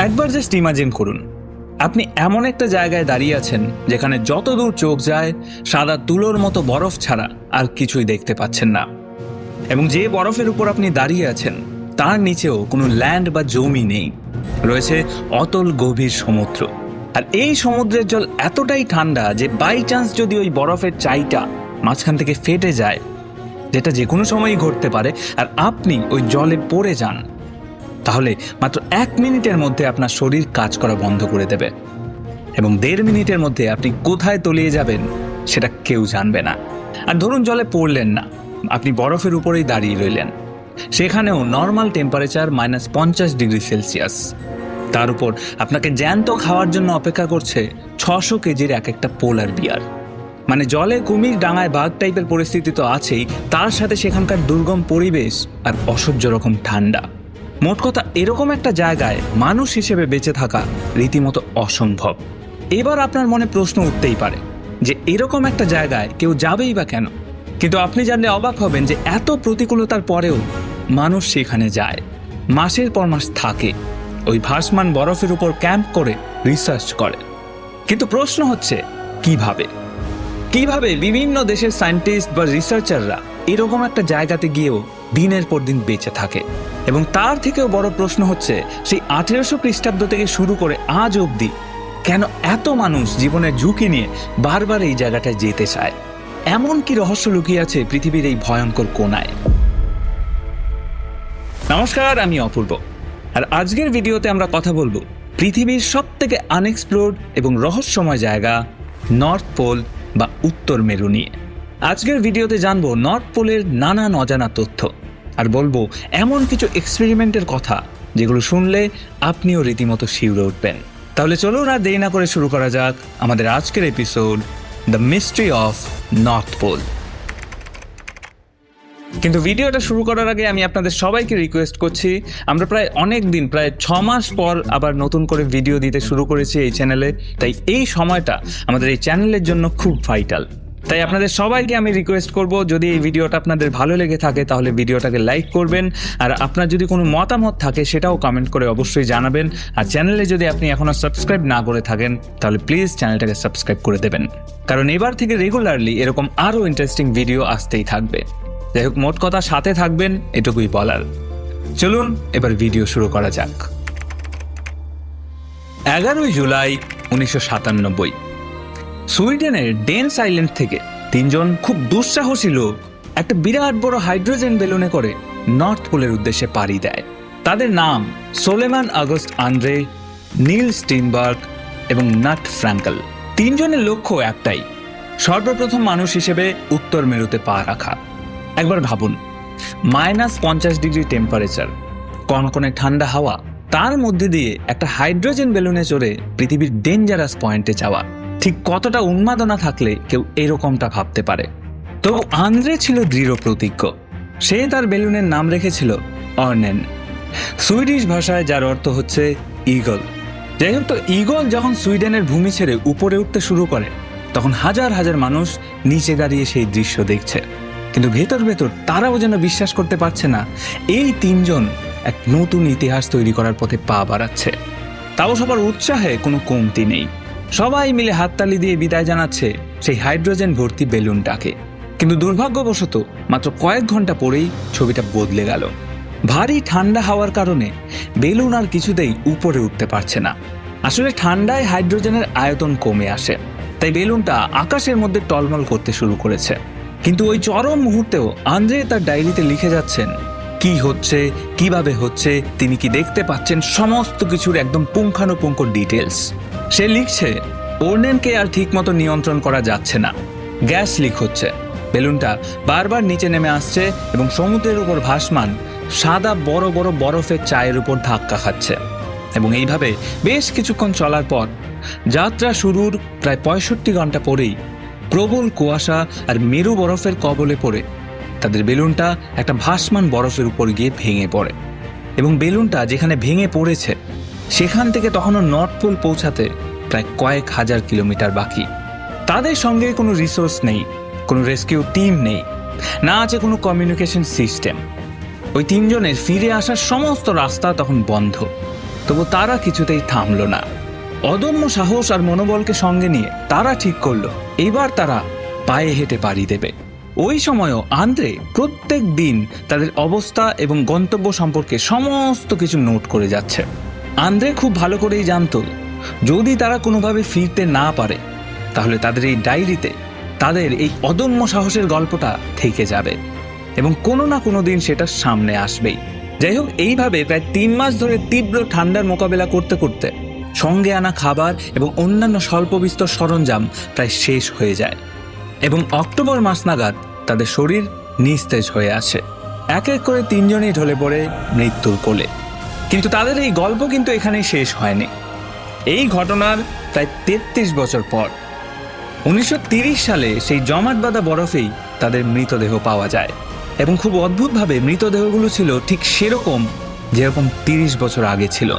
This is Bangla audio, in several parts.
একবার জাস্ট ইমাজিন করুন, আপনি এমন একটা জায়গায় দাঁড়িয়ে আছেন যেখানে যতদূর চোখ যায় সাদা তুলোর মতো বরফ ছাড়া আর কিছুই দেখতে পাচ্ছেন না, এবং যে বরফের উপর আপনি দাঁড়িয়ে আছেন তার নিচেও কোনো ল্যান্ড বা জমি নেই, রয়েছে অতল গভীর সমুদ্র। আর এই সমুদ্রের জল এতটাই ঠান্ডা যে বাই চান্স যদি ওই বরফের চাইটা মাঝখান থেকে ফেটে যায়, যেটা যে কোনো সময়ই ঘটতে পারে, আর আপনি ওই জলে পড়ে যান, তাহলে মাত্র 1 মিনিটের মধ্যে আপনার শরীর কাজ করা বন্ধ করে দেবে, এবং 1.5 মিনিটের মধ্যে আপনি কোথায় তলিয়ে যাবেন সেটা কেউ জানবে না। আর ধরুন জলে পড়লেন না, আপনি বরফের উপরেই দাঁড়িয়ে রইলেন, সেখানেও নর্মাল টেম্পারেচার -50 ডিগ্রি সেলসিয়াস। তার উপর আপনাকে জ্যান্ত খাওয়ার জন্য অপেক্ষা করছে 600 কেজির এক একটা পোলার বিয়ার। মানে জলে কুমির ডাঙায় বাঘ টাইপের পরিস্থিতি তো আছেই, তার সাথে সেখানকার দুর্গম পরিবেশ আর অসহ্য রকম ঠান্ডা। মোট কথা, এরকম একটা জায়গায় মানুষ হিসেবে বেঁচে থাকা রীতিমতো অসম্ভব। এবার আপনার মনে প্রশ্ন উঠতেই পারে যে এরকম একটা জায়গায় কেউ যাবেই বা কেন? কিন্তু আপনি জানলে অবাক হবেন যে এত প্রতিকূলতার পরেও মানুষ সেখানে যায়, মাসের পর মাস থাকে, ওই ভাসমান বরফের উপর ক্যাম্প করে রিসার্চ করে। কিন্তু প্রশ্ন হচ্ছে, কিভাবে বিভিন্ন দেশের সায়েন্টিস্ট বা রিসার্চাররা এরকম একটা জায়গাতে গিয়েও দিনের পর দিন বেঁচে থাকে? এবং তার থেকেও বড় প্রশ্ন হচ্ছে, সেই 1800 খ্রিস্টাব্দ থেকে শুরু করে আজ অবধি কেন এত মানুষ জীবনের ঝুঁকি নিয়ে বারবার এই জায়গাটায় যেতে চায়? এমন কি রহস্য লুকিয়ে আছে পৃথিবীর এই ভয়ঙ্কর কোণায়? নমস্কার, আমি অপূর্ব, আর আজকের ভিডিওতে আমরা কথা বলবো পৃথিবীর সবথেকে আনএক্সপ্লোরড এবং রহস্যময় জায়গা নর্থ পোল বা উত্তর মেরু নিয়ে। আজকের ভিডিওতে জানবো নর্থ পোলের নানান অজানা তথ্য, আর বলবো এমন কিছু এক্সপেরিমেন্টের কথা যেগুলো শুনলে আপনিও রীতিমতো শিউরে উঠবেন। তাহলে চলুন আর দেরি না করে শুরু করা যাক আমাদের আজকের episode, the mystery of North Pole. কিন্তু ভিডিওটা শুরু করার আগে আমি আপনাদের সবাইকে রিকোয়েস্ট করছি, আমরা প্রায় 6 মাস পর আবার নতুন করে ভিডিও দিতে শুরু করেছি এই চ্যানেলে। তাই এই সময়টা আমাদের এই চ্যানেলের জন্য খুব ভাইটাল। তাই আপনাদের সবাইকে আমি রিকোয়েস্ট করব, যদি এই ভিডিওটা আপনাদের ভালো লেগে থাকে তাহলে ভিডিওটাকে লাইক করবেন, আর আপনার যদি কোনো মতামত থাকে সেটাও কমেন্ট করে অবশ্যই জানাবেন। আর চ্যানেলে যদি আপনি এখনও সাবস্ক্রাইব না করে থাকেন তাহলে প্লিজ চ্যানেলটাকে সাবস্ক্রাইব করে দেবেন, কারণ এবার থেকে রেগুলারলি এরকম আরও ইন্টারেস্টিং ভিডিও আসতেই থাকবে। যাই হোক, মোট কথা সাথে থাকবেন, এটুকুই বলার। চলুন এবার ভিডিও শুরু করা যাক। 11 জুলাই 1997, সুইডেনের ডেন্স আইল্যান্ড থেকে 3 জন খুব দুঃসাহসী লোক একটা বিরাট বড় হাইড্রোজেন বেলুনে করে নর্থ পোলের উদ্দেশ্যে পাড়ি দেয়। তাদের নাম সোলেমান আগস্ট আন্দ্রে, নীল স্টিনবার্গ এবং নাট ফ্র্যাঙ্কেল। 3 জনের লক্ষ্য একটাই, সর্বপ্রথম মানুষ হিসেবে উত্তর মেরুতে পা রাখা। একবার ভাবুন, -50 ডিগ্রি টেম্পারেচার, কনকনে ঠান্ডা হাওয়া, তার মধ্যে দিয়ে একটা হাইড্রোজেন বেলুনে চড়ে পৃথিবীর ডেঞ্জারাস পয়েন্টে যাওয়া, ঠিক কতটা উন্মাদনা থাকলে কেউ এরকমটা ভাবতে পারে। তবু আন্দ্রে ছিল দৃঢ় প্রতিজ্ঞ। সে তার বেলুনের নাম রেখেছিল অর্নেন, সুইডিশ ভাষায় যার অর্থ হচ্ছে ঈগল। যাই হোক, তো ঈগল যখন সুইডেনের ভূমি ছেড়ে উপরে উঠতে শুরু করে তখন হাজার হাজার মানুষ নিচে দাঁড়িয়ে সেই দৃশ্য দেখছে, কিন্তু ভেতর ভেতর তারাও যেন বিশ্বাস করতে পারছে না এই 3 জন এক নতুন ইতিহাস তৈরি করার পথে পা বাড়াচ্ছে। তাও সবার উৎসাহে কোনো কমতি নেই, সবাই মিলে হাততালি দিয়ে বিদায় জানাচ্ছে সেই হাইড্রোজেন ভর্তি বেলুনটাকে। কিন্তু দুর্ভাগ্যবশত মাত্র কয়েক ঘন্টা পরেই ছবিটা বদলে গেল। ভারী ঠান্ডা হওয়ার কারণে বেলুন আর কিছুতেই উপরে উঠতে পারছে না। আসলে ঠান্ডায় হাইড্রোজেনের আয়তন কমে আসে, তাই বেলুনটা আকাশের মধ্যে টলমল করতে শুরু করেছে। কিন্তু ওই চরম মুহূর্তেও আন্দ্রে তার ডায়েরিতে লিখে যাচ্ছেন কি হচ্ছে, কিভাবে হচ্ছে, তিনি কি দেখতে পাচ্ছেন, সমস্ত কিছুর একদম পুঙ্খানুপুঙ্খ ডিটেলস। সে লিখছে, অর্নেনকে আর ঠিক মতো নিয়ন্ত্রণ করা যাচ্ছে না, গ্যাস লিক হচ্ছে, বেলুনটা বারবার নিচে নেমে আসছে এবং সমুদ্রের উপর ভাসমান সাদা বড় বড় বরফের চায়ের উপর ধাক্কা খাচ্ছে। এবং এইভাবে বেশ কিছুক্ষণ চলার পর যাত্রা শুরুর প্রায় 65 ঘন্টা পরেই প্রবল কুয়াশা আর মেরু বরফের কবলে পড়ে তাদের বেলুনটা একটা ভাসমান বরফের উপর গিয়ে ভেঙে পড়ে। এবং বেলুনটা যেখানে ভেঙে পড়েছে সেখান থেকে তখনও নর্থ পোল পৌঁছাতে প্রায় কয়েক হাজার কিলোমিটার বাকি। তাদের সঙ্গে কোনো রিসোর্স নেই, কোনো রেস্কিউ টিম নেই, না আছে কোনো কমিউনিকেশন সিস্টেম। ওই 3 জনের ফিরে আসার সমস্ত রাস্তা তখন বন্ধ। তবু তারা কিছুতেই থামল না। অদম্য সাহস আর মনোবলকে সঙ্গে নিয়ে তারা ঠিক করলো এইবার তারা পায়ে হেঁটে পাড়ি দেবে। ওই সময়ও আন্দ্রে প্রত্যেক দিন তাদের অবস্থা এবং গন্তব্য সম্পর্কে সমস্ত কিছু নোট করে যাচ্ছে। আন্দ্রে খুব ভালো করেই জানতো যদি তারা কোনোভাবে ফিরতে না পারে তাহলে তাদের এই ডায়েরিতে তাদের এই অদম্য সাহসের গল্পটা থেকে যাবে এবং কোনো না কোনো দিন সেটা সামনে আসবেই। যাই হোক, এইভাবে প্রায় 3 মাস ধরে তীব্র ঠান্ডার মোকাবেলা করতে করতে সঙ্গে আনা খাবার এবং অন্যান্য স্বল্প বিস্তর সরঞ্জাম প্রায় শেষ হয়ে যায় এবং অক্টোবর মাস নাগাদ তাদের শরীর নিস্তেজ হয়ে আসে। এক এক করে 3 জনই ঢলে পড়ে মৃত্যুর কোলে। কিন্তু তাদের এই গল্প কিন্তু এখানেই শেষ হয়নি। এই ঘটনার প্রায় 33 বছর পর 1930 সালে সেই জমাট বাঁধা বরফেই তাদের মৃতদেহ পাওয়া যায় এবং খুব অদ্ভুতভাবে মৃতদেহগুলো ছিল ঠিক সেরকম যেরকম 30 বছর আগে ছিল।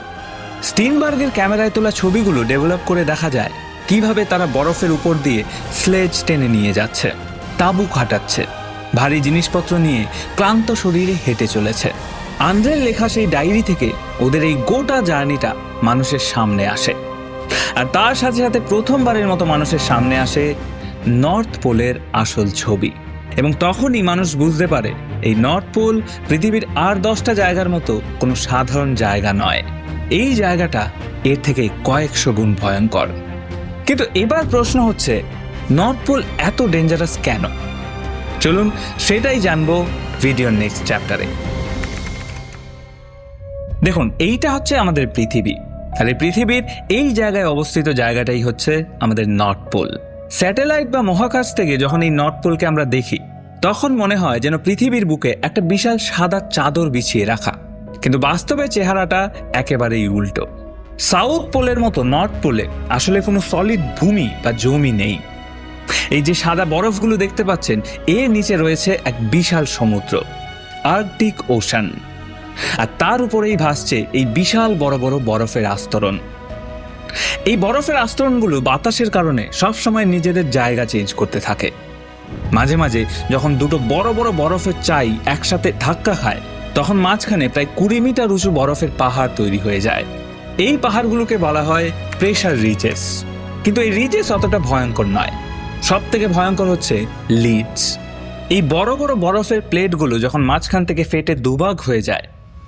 স্টিনবার্গের ক্যামেরায় তোলা ছবিগুলো ডেভেলপ করে দেখা যায় কিভাবে তারা বরফের উপর দিয়ে স্লেজ টেনে নিয়ে যাচ্ছে, তাঁবু খাটাচ্ছে, ভারী জিনিসপত্র নিয়ে ক্লান্ত শরীরে হেঁটে চলেছে। আন্দ্রের লেখা সেই ডায়েরি থেকে ওদের এই গোটা জার্নিটা মানুষের সামনে আসে, আর তার সাথে সাথে প্রথমবারের মতো মানুষের সামনে আসে নর্থ পোলের আসল ছবি। এবং তখনই মানুষ বুঝতে পারে এই নর্থ পোল পৃথিবীর আর 10টা জায়গার মতো কোনো সাধারণ জায়গা নয়। এই জায়গাটা এর থেকে কয়েকশো গুণ ভয়ঙ্কর। কিন্তু এবার প্রশ্ন হচ্ছে, নর্থ পোল এত ডেঞ্জারাস কেন? চলুন সেটাই জানবো ভিডিওর নেক্সট চ্যাপ্টারে। দেখুন, এইটা হচ্ছে আমাদের পৃথিবী, আর এই পৃথিবীর এই জায়গায় অবস্থিত জায়গাটাই হচ্ছে আমাদের নর্থ পোল। স্যাটেলাইট বা মহাকাশ থেকে যখন এই নর্থ পোলকে আমরা দেখি তখন মনে হয় যেন পৃথিবীর বুকে একটা বিশাল সাদা চাদর বিছিয়ে রাখা, কিন্তু বাস্তবে চেহারাটা একেবারেই উল্টো। সাউথ পোলের মতো নর্থ পোলে আসলে কোনো সলিড ভূমি বা জমি নেই। এই যে সাদা বরফগুলো দেখতে পাচ্ছেন, এর নিচে রয়েছে এক বিশাল সমুদ্র, আর্কটিক ওশান, আর তার উপরেই ভাসছে এই বিশাল বড় বড় বরফের আস্তরণ। এই বরফের আস্তরণগুলো বাতাসের কারণে সবসময় নিজেদের জায়গা চেঞ্জ করতে থাকে। মাঝে মাঝে যখন দুটো বড় বড় বরফের চাই একসাথে ধাক্কা খায় তখন মাঝখানে প্রায় 20 মিটার উঁচু বরফের পাহাড় তৈরি হয়ে যায়। এই পাহাড়গুলোকে বলা হয় প্রেসার রিজেস। কিন্তু এই রিজেস অতটা ভয়ঙ্কর নয়, সব থেকে ভয়ঙ্কর হচ্ছে লিডস। এই বড় বড় বরফের প্লেটগুলো যখন মাঝখান থেকে ফেটে দুভাগ হয়ে যায়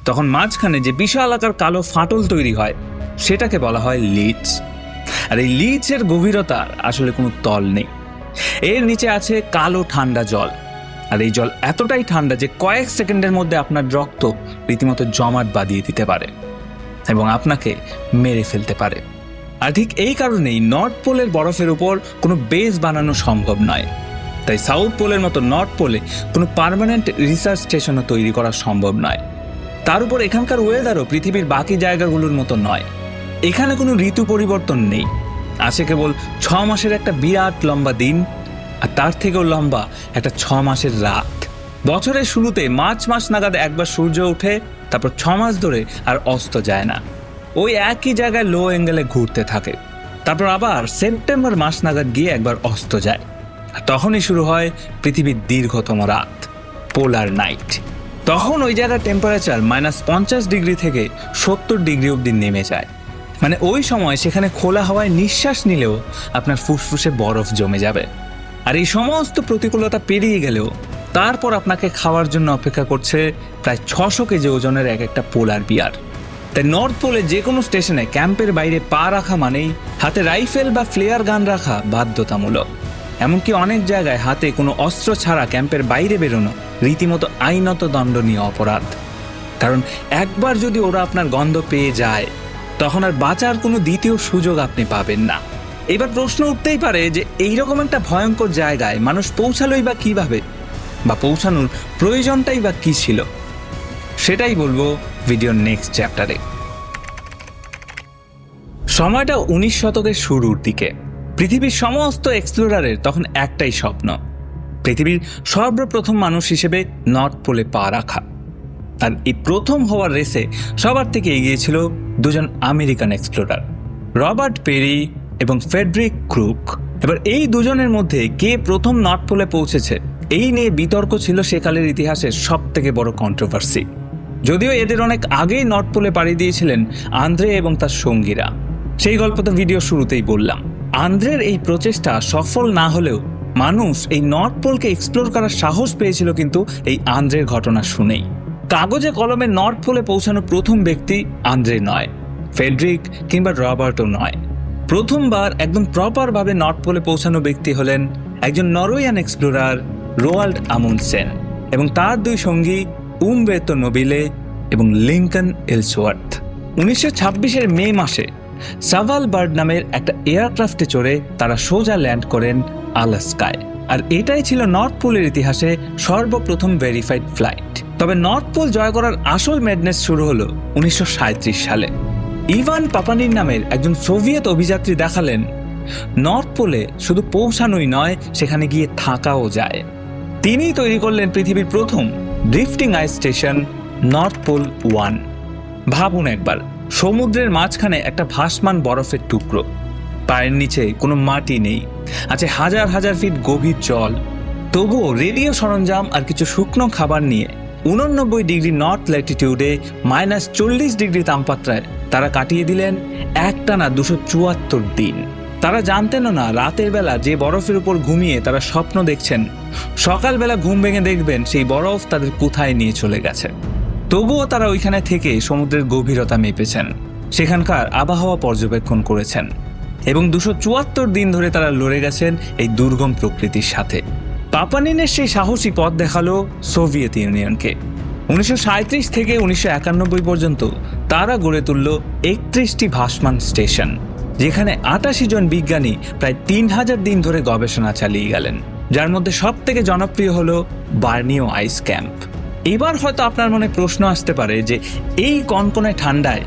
তখন মাঝখানে যে বিশাল আকার কালো ফাটল তৈরি হয় সেটাকে বলা হয় লিডস। আর এই লিডসের গভীরতার আসলে কোনো তল নেই। এর নিচে আছে কালো ঠান্ডা জল, আর এই জল এতটাই ঠান্ডা যে কয়েক সেকেন্ডের মধ্যে আপনার রক্ত রীতিমতো জমাট বাঁধিয়ে দিতে পারে এবং আপনাকে মেরে ফেলতে পারে। আর ঠিক এই কারণেই নর্থ পোলের বরফের উপর কোনো বেস বানানো সম্ভব নয়। তাই সাউথ পোলের মতো নর্থ পোলে কোনো পার্মানেন্ট রিসার্চ স্টেশনও তৈরি করা সম্ভব নয়। তার উপর এখানকার ওয়েদারও পৃথিবীর বাকি জায়গাগুলোর মতো নয়। এখানে কোনো ঋতু পরিবর্তন নেই, আছে কেবল 6 মাসের একটা বিরাট লম্বা দিন আর তার থেকেও লম্বা একটা 6 মাসের রাত। বছরের শুরুতে মার্চ মাস নাগাদ একবার সূর্য ওঠে, তারপর 6 মাস ধরে আর অস্ত যায় না, ওই একই জায়গায় লো অ্যাঙ্গেলে ঘুরতে থাকে। তারপর আবার সেপ্টেম্বর মাস নাগাদ গিয়ে একবার অস্ত যায়, আর তখনই শুরু হয় পৃথিবীর দীর্ঘতম রাত, পোলার নাইট। তখন ওই জায়গার টেম্পারেচার -50 ডিগ্রি থেকে 70 ডিগ্রি অবধি নেমে যায়। মানে ওই সময় সেখানে খোলা হাওয়ায় নিঃশ্বাস নিলেও আপনার ফুসফুসে বরফ জমে যাবে। আর এই সমস্ত প্রতিকূলতা পেরিয়ে গেলেও তারপর আপনাকে খাওয়ার জন্য অপেক্ষা করছে প্রায় 600 কেজি ওজনের এক একটা পোলার বিয়ার। তাই নর্থ পোলে যে কোনো স্টেশনে ক্যাম্পের বাইরে পা রাখা মানেই হাতে রাইফেল বা ফ্লেয়ার গান রাখা বাধ্যতামূলক। এমনকি অনেক জায়গায় হাতে কোনো অস্ত্র ছাড়া ক্যাম্পের বাইরে বেরোনো রীতিমতো আইনত দণ্ডনীয় অপরাধ। কারণ একবার যদি ওরা আপনার গন্ধ পেয়ে যায় তখন আর বাঁচার কোনো দ্বিতীয় সুযোগ আপনি পাবেন না। এবার প্রশ্ন উঠতেই পারে যে এইরকম একটা ভয়ঙ্কর জায়গায় মানুষ পৌঁছালোই বা কিভাবে, বা পৌঁছানোর প্রয়োজনটাই বা কি ছিল, সেটাই বলবো ভিডিওর নেক্সট চ্যাপ্টারে। সময়টা 19 শতকের শুরুর দিকে। পৃথিবীর সমস্ত এক্সপ্লোরারের তখন একটাই স্বপ্ন, পৃথিবীর সর্বপ্রথম মানুষ হিসেবে নর্থ পোলে পা রাখা। আর এই প্রথম হওয়ার রেসে সবার থেকে এগিয়ে ছিল দুজন আমেরিকান এক্সপ্লোরার, রবার্ট পেরি এবং ফ্রেডরিক ক্রুক। এবার এই দুজনের মধ্যে কে প্রথম নর্থ পোলে পৌঁছেছে এই নিয়ে বিতর্ক ছিল সেকালের ইতিহাসের সব থেকে বড় কন্ট্রোভার্সি। যদিও এদের অনেক আগেই নর্থ পোলে পাড়ি দিয়েছিলেন আন্দ্রে এবং তার সঙ্গীরা। সেই গল্প তো ভিডিও শুরুতেই বললাম। আন্দ্রের এই প্রচেষ্টা সফল না হলেও মানুষ এই নর্থ পোলকে এক্সপ্লোর করার সাহস পেয়েছিল কিন্তু এই আন্দ্রের ঘটনা শুনেই। কাগজে কলমে নর্থ পোলে পৌঁছানো প্রথম ব্যক্তি আন্দ্রে নয়, ফেডরিক কিংবা রবার্টও নয়। প্রথমবার একদম প্রপারভাবে নর্থ পোলে পৌঁছানো ব্যক্তি হলেন একজন নরওয়েজিয়ান এক্সপ্লোরার রোয়াল্ড আমুন্ডসেন এবং তার দুই সঙ্গী উমবের্তো নোবিলে এবং লিঙ্কন এলসওয়ার্থ। 1926-এর মে মাসে সাভালবার্ড নামের একটা এয়ারক্রাফটে চড়ে তারা সোজা ল্যান্ড করেন আলাস্কায়। আর এটাই ছিল নর্থ পোলের ইতিহাসে সর্বপ্রথম ভেরিফাইড ফ্লাইট। তবে নর্থ পোল জয় করার আসল ম্যাডনেস শুরু হলো 1937 সালে। ইভান পাপানিন নামের একজন সোভিয়েত অভিযাত্রী দেখালেন নর্থ পোলে শুধু পৌঁছানোই নয়, সেখানে গিয়ে থাকাও যায়। তিনিই তৈরি করলেন পৃথিবীর প্রথম ড্রিফটিং আইস স্টেশন নর্থ পোল 1। ভাবুন একবার, সমুদ্রের মাঝখানে একটা ভাসমান বরফের টুকরো, পায়ের নিচে কোনো মাটি নেই, আছে হাজার হাজার ফিট গভীর জল। তবুও রেডিও সরঞ্জাম আর কিছু শুকনো খাবার নিয়ে 89 ডিগ্রি নর্থ ল্যাটিটিউডে -40 ডিগ্রি তাপমাত্রায় তারা কাটিয়ে দিলেন একটানা 274 দিন। তারা জানতেনও না রাতের বেলা যে বরফের উপর ঘুমিয়ে তারা স্বপ্ন দেখছেন, সকালবেলা ঘুম ভেঙে দেখবেন সেই বরফ তাদের কোথায় নিয়ে চলে গেছে। তবুও তারা ওইখানে থেকে সমুদ্রের গভীরতা মেপেছেন, সেখানকার আবহাওয়া পর্যবেক্ষণ করেছেন এবং 274 দিন ধরে তারা লড়ে গেছেন এই দুর্গম প্রকৃতির সাথে। পাপানিনের সেই সাহসী পথ দেখালো সোভিয়েত ইউনিয়নকে। 1937 থেকে 1991 পর্যন্ত তারা গড়ে তুলল 31টি ভাসমান স্টেশন, যেখানে 88 জন বিজ্ঞানী প্রায় 3000 দিন ধরে গবেষণা চালিয়ে গেলেন, যার মধ্যে সব থেকে জনপ্রিয় হলো বার্নিও আইস ক্যাম্প। এবার হয়তো আপনার মনে প্রশ্ন আসতে পারে যে এই কনকনে ঠান্ডায়,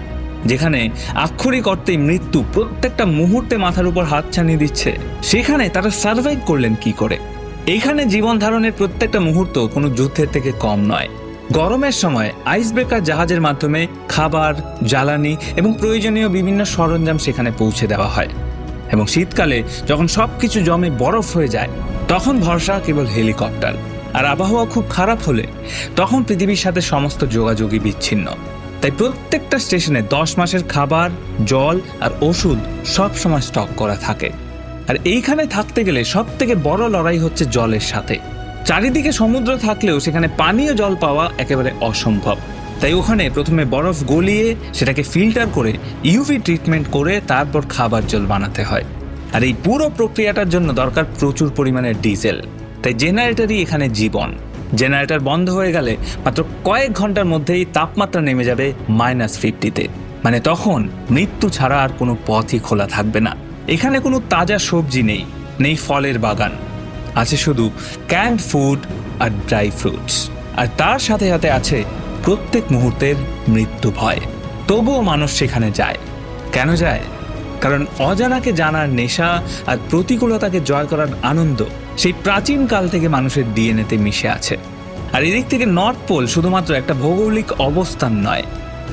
যেখানে আক্ষরিক অর্থেই মৃত্যু প্রত্যেকটা মুহূর্তে মাথার উপর হাত ছানিয়ে দিচ্ছে, সেখানে তারা সার্ভাইভ করলেন কি করে? এইখানে জীবন ধারণের প্রত্যেকটা মুহূর্ত কোনো যুদ্ধের থেকে কম নয়। গরমের সময় আইস ব্রেকার জাহাজের মাধ্যমে খাবার, জ্বালানি এবং প্রয়োজনীয় বিভিন্ন সরঞ্জাম সেখানে পৌঁছে দেওয়া হয়, এবং শীতকালে যখন সবকিছু জমে বরফ হয়ে যায় তখন ভরসা কেবল হেলিকপ্টার। আর আবহাওয়া খুব খারাপ হলে তখন পৃথিবীর সাথে সমস্ত যোগাযোগই বিচ্ছিন্ন। তাই প্রত্যেকটা স্টেশনে 10 মাসের খাবার, জল আর ওষুধ সব সময় স্টক করা থাকে। আর এইখানে থাকতে গেলে সব থেকে বড় লড়াই হচ্ছে জলের সাথে। চারিদিকে সমুদ্র থাকলেও সেখানে পানীয় জল পাওয়া একেবারে অসম্ভব। তাই ওখানে প্রথমে বরফ গলিয়ে সেটাকে ফিল্টার করে ইউভি ট্রিটমেন্ট করে তারপর খাবার জল বানাতে হয়। আর এই পুরো প্রক্রিয়াটার জন্য দরকার প্রচুর পরিমাণে ডিজেল। তাই জেনারেটরই এখানে জীবন। জেনারেটর বন্ধ হয়ে গেলে মাত্র কয়েক ঘন্টার মধ্যেই তাপমাত্রা নেমে যাবে -50-তে। মানে তখন মৃত্যু ছাড়া আর কোনো পথই খোলা থাকবে না। এখানে কোনো তাজা সবজি নেই, নেই ফলের বাগান, আছে শুধু ক্যান্ড ফুড আর ড্রাই ফ্রুটস। আর তার সাথে সাথে আছে প্রত্যেক মুহূর্তের মৃত্যু ভয়। তবুও মানুষ সেখানে যায়। কেন যায়? কারণ অজানাকে জানার নেশা আর প্রতিকূলতাকে জয় করার আনন্দ সেই প্রাচীন কাল থেকে মানুষের ডিএনএতে মিশে আছে। আর এদিক থেকে নর্থ পোল শুধুমাত্র একটা ভৌগোলিক অবস্থান নয়,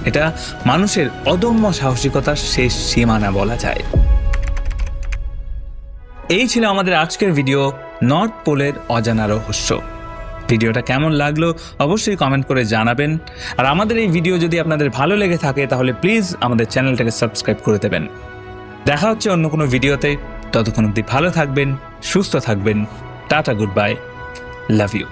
এটা মানুষের অদম্য সাহসিকতার শেষ সীমানা বলা যায়। এই ছিল আমাদের আজকের ভিডিও, নর্থ পোলের অজানা রহস্য। ভিডিওটা কেমন লাগলো অবশ্যই কমেন্ট করে জানাবেন। আর আমাদের এই ভিডিও যদি আপনাদের ভালো লেগে থাকে তাহলে প্লিজ আমাদের চ্যানেলটাকে সাবস্ক্রাইব করে দেবেন। দেখা হচ্ছে অন্য কোনো ভিডিওতে। ততক্ষণ অবধি ভালো থাকবেন, সুস্থ থাকবেন। Tata, goodbye, love you.